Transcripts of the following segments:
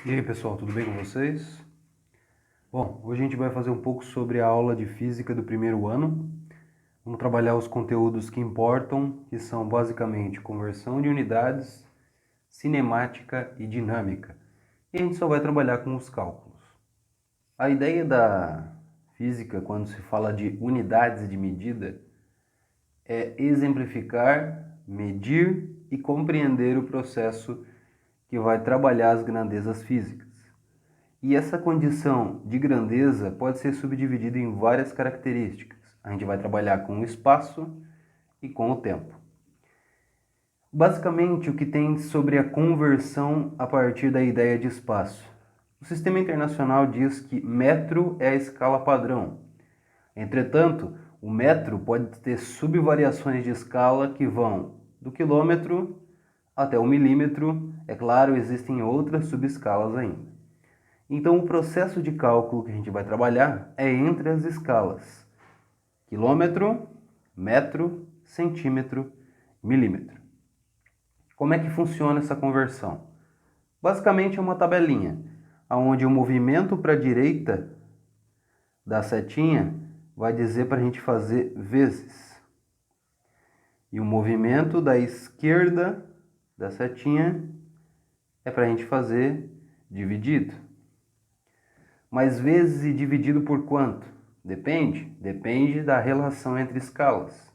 E aí pessoal, tudo bem com vocês? Bom, hoje a gente vai fazer um pouco sobre a aula de física do primeiro ano. Vamos trabalhar os conteúdos que importam, que são basicamente conversão de unidades, cinemática e dinâmica. E a gente só vai trabalhar com os cálculos. A ideia da física, quando se fala de unidades de medida, é exemplificar, medir e compreender o processo que vai trabalhar as grandezas físicas. E essa condição de grandeza pode ser subdividida em várias características. A gente vai trabalhar com o espaço e com o tempo. Basicamente, o que tem sobre a conversão a partir da ideia de espaço. O sistema internacional diz que metro é a escala padrão. Entretanto, o metro pode ter subvariações de escala que vão do quilômetro até o milímetro. É claro, existem outras subescalas ainda. Então, o processo de cálculo que a gente vai trabalhar é entre as escalas quilômetro, metro, centímetro, milímetro. Como é que funciona essa conversão? Basicamente é uma tabelinha, onde o movimento para a direita da setinha vai dizer para a gente fazer vezes. E o movimento da esquerda da setinha é para a gente fazer dividido. Mas vezes e dividido por quanto? Depende da relação entre escalas.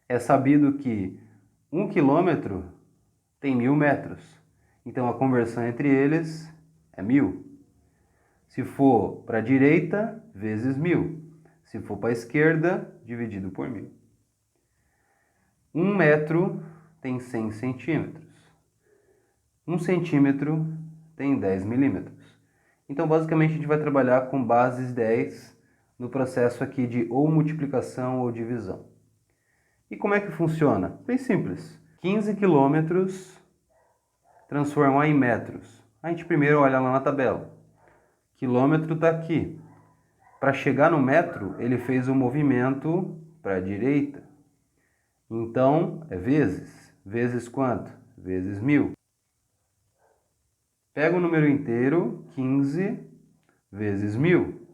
É sabido que 1 quilômetro tem 1000 metros. Então a conversão entre eles é 1000. Se for para a direita, vezes 1000. Se for para a esquerda, dividido por 1000. 1 metro tem 100 centímetros. 1 centímetro tem 10 milímetros. Então, basicamente, a gente vai trabalhar com bases 10 no processo aqui de ou multiplicação ou divisão. E como é que funciona? Bem simples. 15 quilômetros transformar em metros. A gente primeiro olha lá na tabela. Quilômetro está aqui. Para chegar no metro, ele fez o movimento para a direita. Então, é vezes. Vezes quanto? Vezes 1000. Pega o número inteiro, 15 vezes 1000.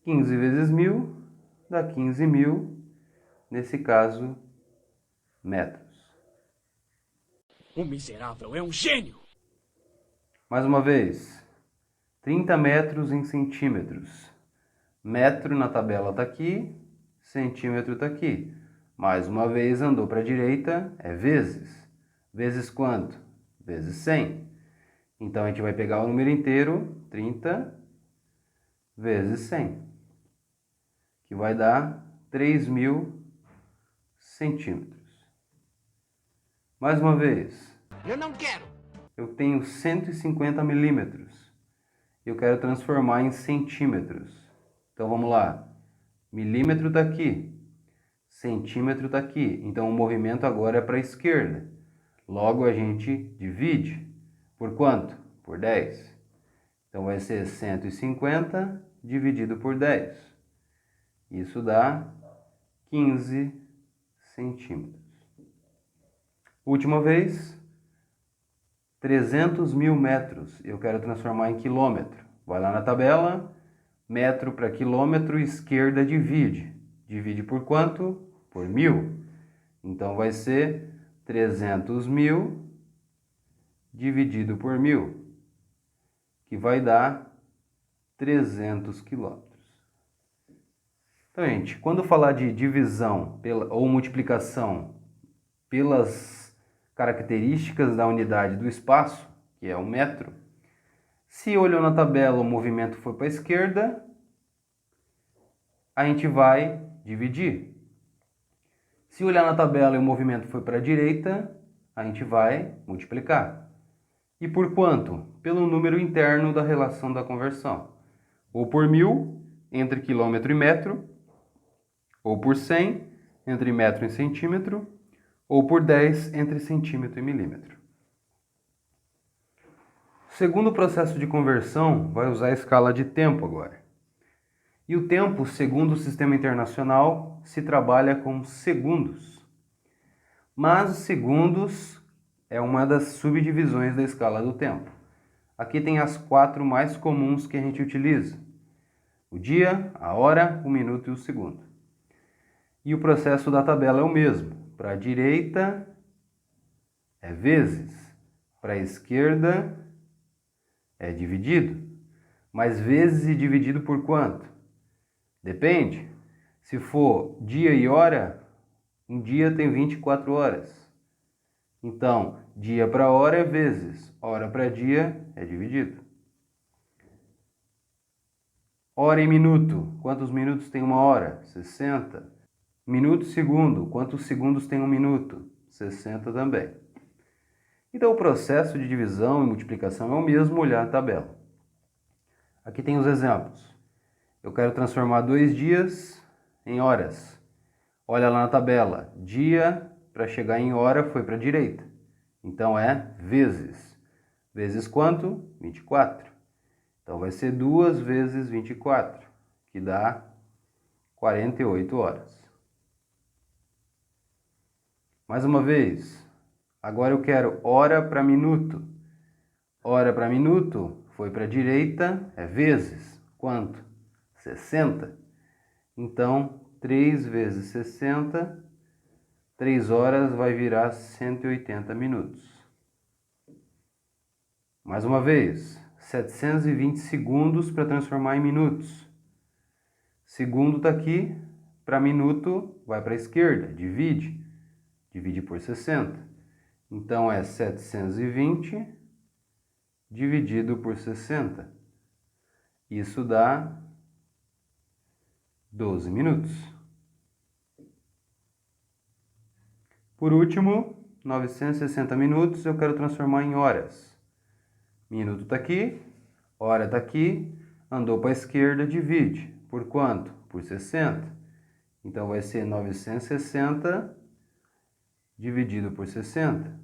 15 vezes 1000 dá 15.000, nesse caso, metros. O miserável é um gênio! Mais uma vez, 30 metros em centímetros. Metro na tabela está aqui, centímetro está aqui. Mais uma vez andou para a direita, é vezes. Vezes quanto? Vezes 100. Então a gente vai pegar o número inteiro, 30 vezes 100, que vai dar 3.000 centímetros. Mais uma vez. Eu não quero! Eu tenho 150 milímetros. Eu quero transformar em centímetros. Então vamos lá. Milímetro está aqui. Centímetro está aqui. Então o movimento agora é para a esquerda. Logo a gente divide. Por quanto? Por 10. Então vai ser 150 dividido por 10. Isso dá 15 centímetros. Última vez. 300.000 metros. Eu quero transformar em quilômetro. Vai lá na tabela. Metro para quilômetro, esquerda divide. Divide por quanto? Por 1000. Então vai ser 300.000 dividido por 1000, que vai dar 300 quilômetros. Então, gente, quando falar de divisão ou multiplicação pelas características da unidade do espaço, que é o metro, se olhou na tabela o movimento foi para a esquerda, a gente vai dividir. Se olhar na tabela e o movimento foi para a direita, a gente vai multiplicar. E por quanto? Pelo número interno da relação da conversão. Ou por 1000 entre quilômetro e metro, ou por 100 entre metro e centímetro, ou por 10 entre centímetro e milímetro. O segundo processo de conversão vai usar a escala de tempo agora. E o tempo, segundo o sistema internacional, se trabalha com segundos. Mas os segundos é uma das subdivisões da escala do tempo. Aqui tem as 4 mais comuns que a gente utiliza: o dia, a hora, o minuto e o segundo. E o processo da tabela é o mesmo. Para a direita é vezes, para a esquerda é dividido. Mas vezes e dividido por quanto? Depende. Se for dia e hora, um dia tem 24 horas. Então, dia para hora é vezes, hora para dia é dividido. Hora e minuto. Quantos minutos tem uma hora? 60. Minuto e segundo. Quantos segundos tem um minuto? 60 também. Então, o processo de divisão e multiplicação é o mesmo, olhar a tabela. Aqui tem os exemplos. Eu quero transformar 2 dias em horas. Olha lá na tabela. Dia, para chegar em hora, foi para a direita. Então, é vezes. Vezes quanto? 24. Então, vai ser 2 vezes 24, que dá 48 horas. Mais uma vez. Agora eu quero hora para minuto. Hora para minuto foi para a direita, é vezes. Quanto? 60. Então, 3 vezes 60, 3 horas vai virar 180 minutos. Mais uma vez, 720 segundos para transformar em minutos. Segundo está aqui, para minuto vai para a esquerda, divide. Divide por 60. Então, é 720 dividido por 60. Isso dá 12 minutos. Por último, 960 minutos eu quero transformar em horas. Minuto está aqui, hora está aqui, andou para a esquerda, divide. Por quanto? Por 60. Então, vai ser 960 dividido por 60.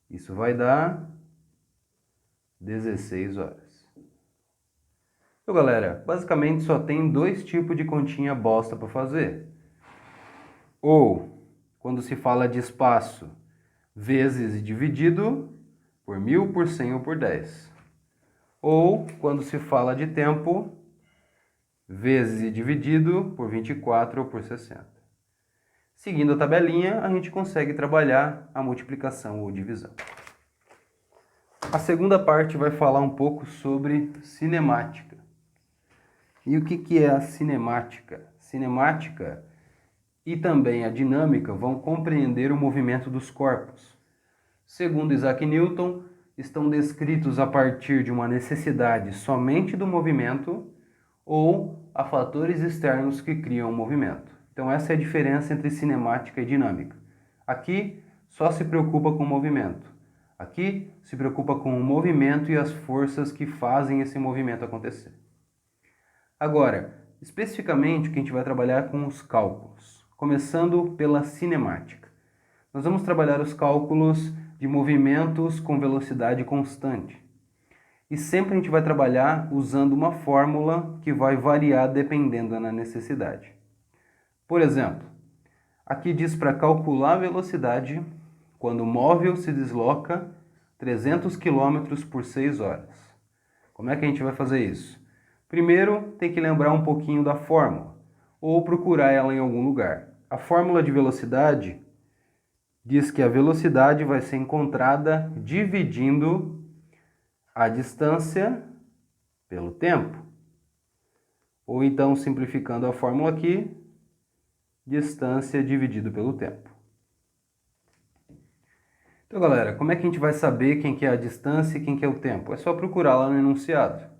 Isso vai dar 16 horas. Então, galera, basicamente só tem 2 tipos de continha bosta para fazer. Ou, quando se fala de espaço, vezes e dividido por 1000, por 100 ou por 10. Ou, quando se fala de tempo, vezes e dividido por 24 ou por 60. Seguindo a tabelinha, a gente consegue trabalhar a multiplicação ou divisão. A segunda parte vai falar um pouco sobre cinemática. E o que é a cinemática? Cinemática e também a dinâmica vão compreender o movimento dos corpos. Segundo Isaac Newton, estão descritos a partir de uma necessidade somente do movimento ou a fatores externos que criam o movimento. Então, essa é a diferença entre cinemática e dinâmica. Aqui, só se preocupa com o movimento. Aqui, se preocupa com o movimento e as forças que fazem esse movimento acontecer. Agora, especificamente, o que a gente vai trabalhar é com os cálculos. Começando pela cinemática. Nós vamos trabalhar os cálculos de movimentos com velocidade constante. E sempre a gente vai trabalhar usando uma fórmula que vai variar dependendo da necessidade. Por exemplo, aqui diz para calcular a velocidade quando o móvel se desloca 300 km por 6 horas. Como é que a gente vai fazer isso? Primeiro, tem que lembrar um pouquinho da fórmula, ou procurar ela em algum lugar. A fórmula de velocidade diz que a velocidade vai ser encontrada dividindo a distância pelo tempo. Ou então, simplificando a fórmula aqui, distância dividido pelo tempo. Então, galera, como é que a gente vai saber quem que é a distância e quem que é o tempo? É só procurar lá no enunciado.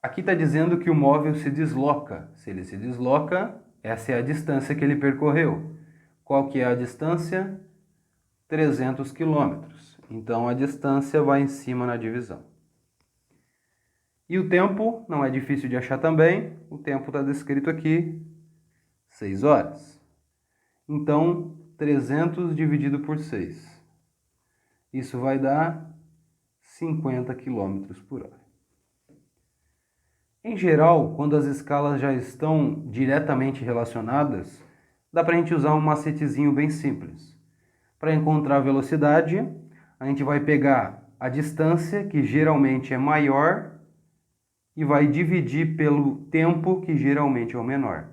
Aqui está dizendo que o móvel se desloca. Se ele se desloca, essa é a distância que ele percorreu. Qual que é a distância? 300 km. Então, a distância vai em cima na divisão. E o tempo não é difícil de achar também. O tempo está descrito aqui, 6 horas. Então, 300 dividido por 6. Isso vai dar 50 km por hora. Em geral, quando as escalas já estão diretamente relacionadas, dá para a gente usar um macetezinho bem simples. Para encontrar a velocidade, a gente vai pegar a distância, que geralmente é maior, e vai dividir pelo tempo, que geralmente é o menor.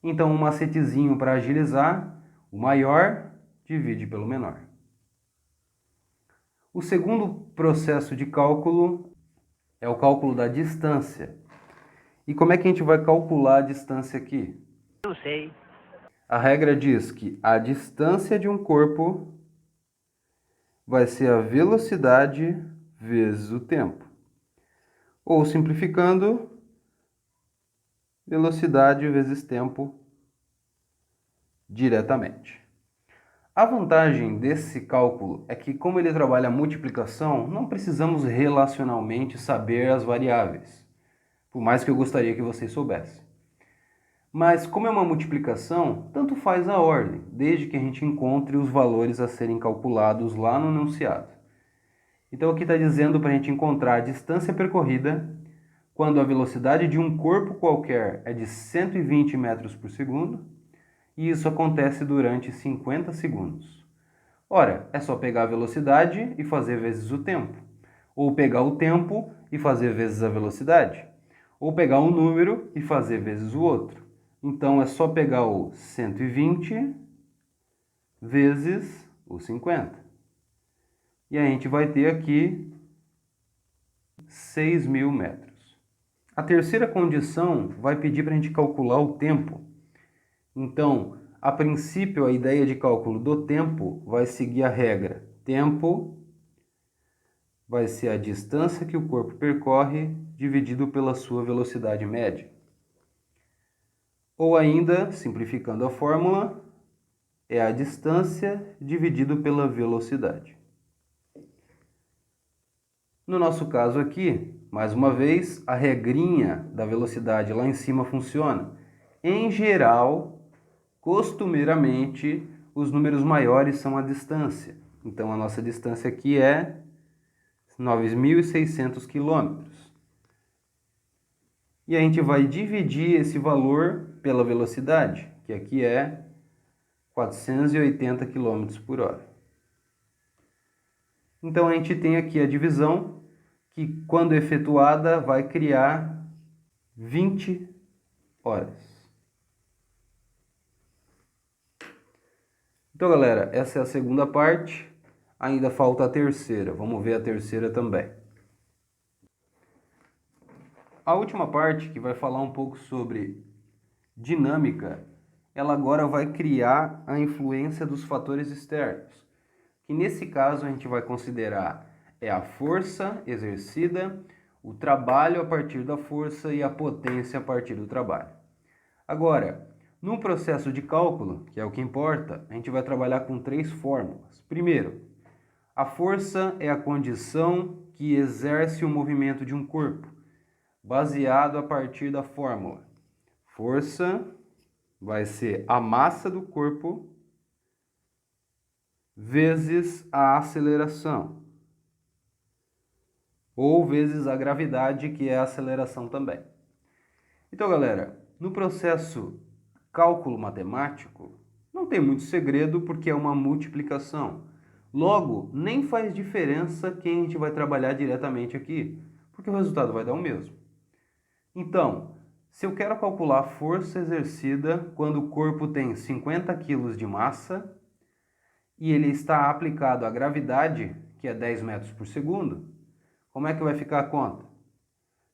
Então, um macetezinho para agilizar, o maior divide pelo menor. O segundo processo de cálculo é o cálculo da distância. E como é que a gente vai calcular a distância aqui? Não sei. A regra diz que a distância de um corpo vai ser a velocidade vezes o tempo. Ou simplificando, velocidade vezes tempo diretamente. A vantagem desse cálculo é que, como ele trabalha a multiplicação, não precisamos relacionalmente saber as variáveis, por mais que eu gostaria que vocês soubessem. Mas, como é uma multiplicação, tanto faz a ordem, desde que a gente encontre os valores a serem calculados lá no enunciado. Então, aqui está dizendo para a gente encontrar a distância percorrida quando a velocidade de um corpo qualquer é de 120 metros por segundo, e isso acontece durante 50 segundos. Ora, é só pegar a velocidade e fazer vezes o tempo, ou pegar o tempo e fazer vezes a velocidade, ou pegar um número e fazer vezes o outro. Então, é só pegar o 120 vezes o 50. E a gente vai ter aqui 6.000 metros. A terceira condição vai pedir para a gente calcular o tempo. Então, a princípio, a ideia de cálculo do tempo vai seguir a regra. Tempo vai ser a distância que o corpo percorre dividido pela sua velocidade média. Ou ainda, simplificando a fórmula, é a distância dividido pela velocidade. No nosso caso aqui, mais uma vez, a regrinha da velocidade lá em cima funciona. Em geral, costumeiramente, os números maiores são a distância. Então, a nossa distância aqui é 9.600 quilômetros. E a gente vai dividir esse valor pela velocidade, que aqui é 480 km por hora. Então, a gente tem aqui a divisão, que quando efetuada vai criar 20 horas. Então, galera, essa é a segunda parte. Ainda falta a terceira. Vamos ver a terceira também. A última parte, que vai falar um pouco sobre dinâmica, ela agora vai criar a influência dos fatores externos, que nesse caso a gente vai considerar a força exercida, o trabalho a partir da força e a potência a partir do trabalho. Agora, num processo de cálculo, que é o que importa, a gente vai trabalhar com 3 fórmulas. Primeiro, a força é a condição que exerce o movimento de um corpo, baseado a partir da fórmula. Força vai ser a massa do corpo vezes a aceleração, ou vezes a gravidade, que é a aceleração também. Então, galera, no processo cálculo matemático, não tem muito segredo porque é uma multiplicação. Logo, nem faz diferença quem a gente vai trabalhar diretamente aqui, porque o resultado vai dar o mesmo. Então, se eu quero calcular a força exercida quando o corpo tem 50 kg de massa e ele está aplicado à gravidade, que é 10 metros por segundo, como é que vai ficar a conta?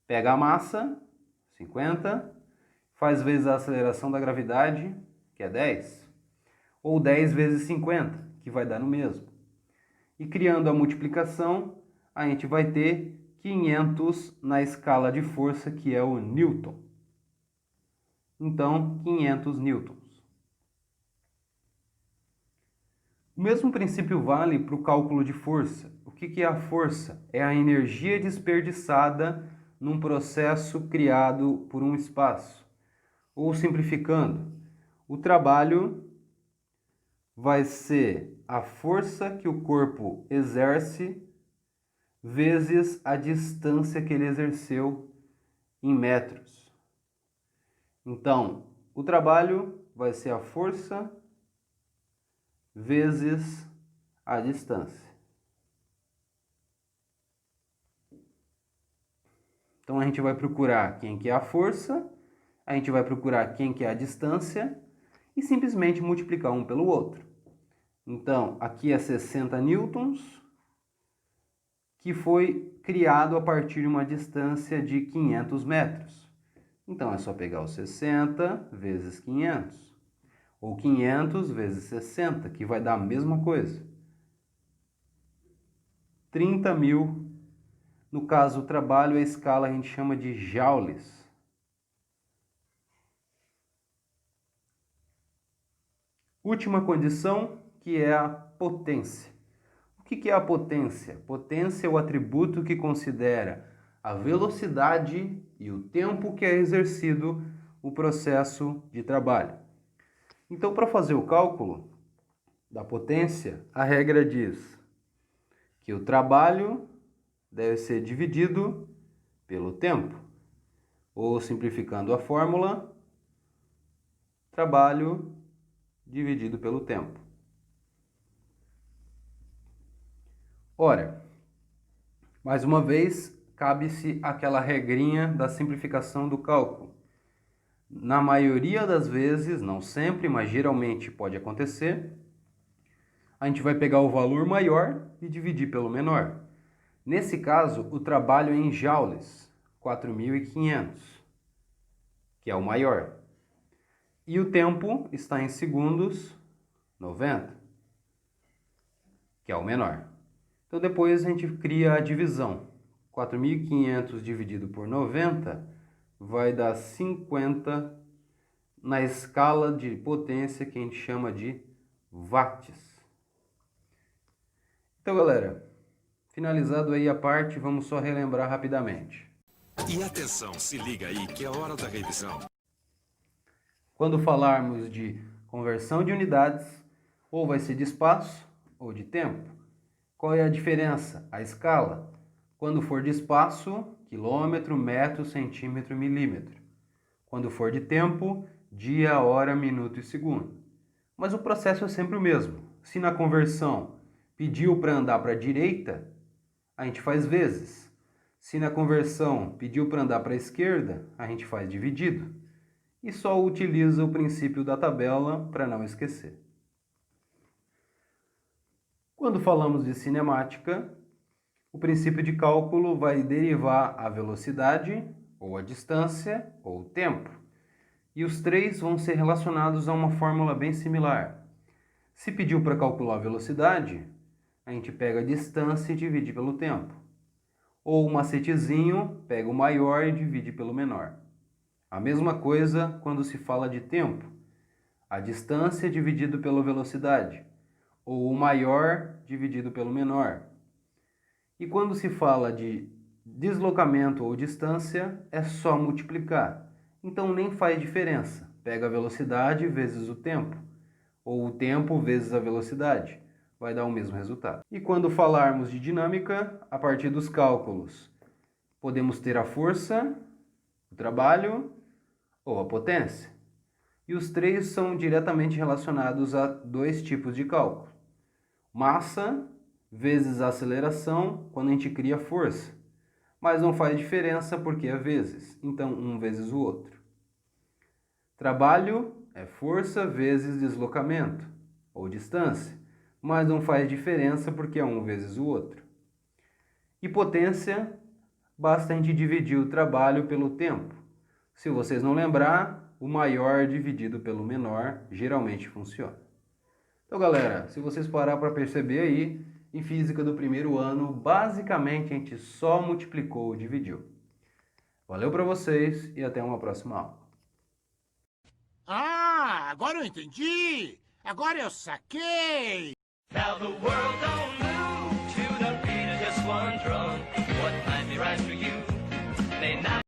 Pega a massa, 50, faz vezes a aceleração da gravidade, que é 10, ou 10 vezes 50, que vai dar no mesmo. E criando a multiplicação, a gente vai ter 500 na escala de força, que é o Newton. Então, 500 newtons. O mesmo princípio vale para o cálculo de força. O que é a força? É a energia desperdiçada num processo criado por um espaço. Ou simplificando, o trabalho vai ser a força que o corpo exerce vezes a distância que ele exerceu em metros. Então, o trabalho vai ser a força vezes a distância. Então, a gente vai procurar quem que é a força, a gente vai procurar quem que é a distância e simplesmente multiplicar um pelo outro. Então, aqui é 60 newtons, que foi criado a partir de uma distância de 500 metros. Então, é só pegar o 60 vezes 500, ou 500 vezes 60, que vai dar a mesma coisa. 30.000. No caso, o trabalho, a escala a gente chama de joules. Última condição, que é a potência. O que é a potência? Potência é o atributo que considera a velocidade e o tempo que é exercido o processo de trabalho. Então, para fazer o cálculo da potência, a regra diz que o trabalho deve ser dividido pelo tempo. Ou, simplificando a fórmula, trabalho dividido pelo tempo. Ora, mais uma vez, cabe-se aquela regrinha da simplificação do cálculo. Na maioria das vezes, não sempre, mas geralmente pode acontecer, a gente vai pegar o valor maior e dividir pelo menor. Nesse caso, o trabalho é em joules, 4.500, que é o maior. E o tempo está em segundos, 90, que é o menor. Então, depois a gente cria a divisão. 4.500 dividido por 90 vai dar 50 na escala de potência que a gente chama de watts. Então, galera, finalizado aí a parte, vamos só relembrar rapidamente. E atenção, se liga aí que é hora da revisão. Quando falarmos de conversão de unidades, ou vai ser de espaço ou de tempo. Qual é a diferença? A escala. Quando for de espaço, quilômetro, metro, centímetro, milímetro. Quando for de tempo, dia, hora, minuto e segundo. Mas o processo é sempre o mesmo. Se na conversão pediu para andar para a direita, a gente faz vezes. Se na conversão pediu para andar para a esquerda, a gente faz dividido. E só utiliza o princípio da tabela para não esquecer. Quando falamos de cinemática, o princípio de cálculo vai derivar a velocidade, ou a distância, ou o tempo. E os três vão ser relacionados a uma fórmula bem similar. Se pediu para calcular a velocidade, a gente pega a distância e divide pelo tempo. Ou o macetezinho, pega o maior e divide pelo menor. A mesma coisa quando se fala de tempo. A distância dividido pela velocidade. Ou o maior dividido pelo menor. E quando se fala de deslocamento ou distância, é só multiplicar. Então nem faz diferença. Pega a velocidade vezes o tempo. Ou o tempo vezes a velocidade. Vai dar o mesmo resultado. E quando falarmos de dinâmica, a partir dos cálculos, podemos ter a força, o trabalho ou a potência. E os três são diretamente relacionados a dois tipos de cálculo. Massa vezes a aceleração quando a gente cria força. Mas não faz diferença porque é vezes. Então, um vezes o outro. Trabalho é força vezes deslocamento ou distância. Mas não faz diferença porque é um vezes o outro. E potência, basta a gente dividir o trabalho pelo tempo. Se vocês não lembrar, o maior dividido pelo menor geralmente funciona. Então, galera, se vocês parar para perceber aí, em física do primeiro ano, basicamente a gente só multiplicou ou dividiu. Valeu para vocês e até uma próxima aula. Ah, agora eu entendi! Agora eu saquei! Now the world don't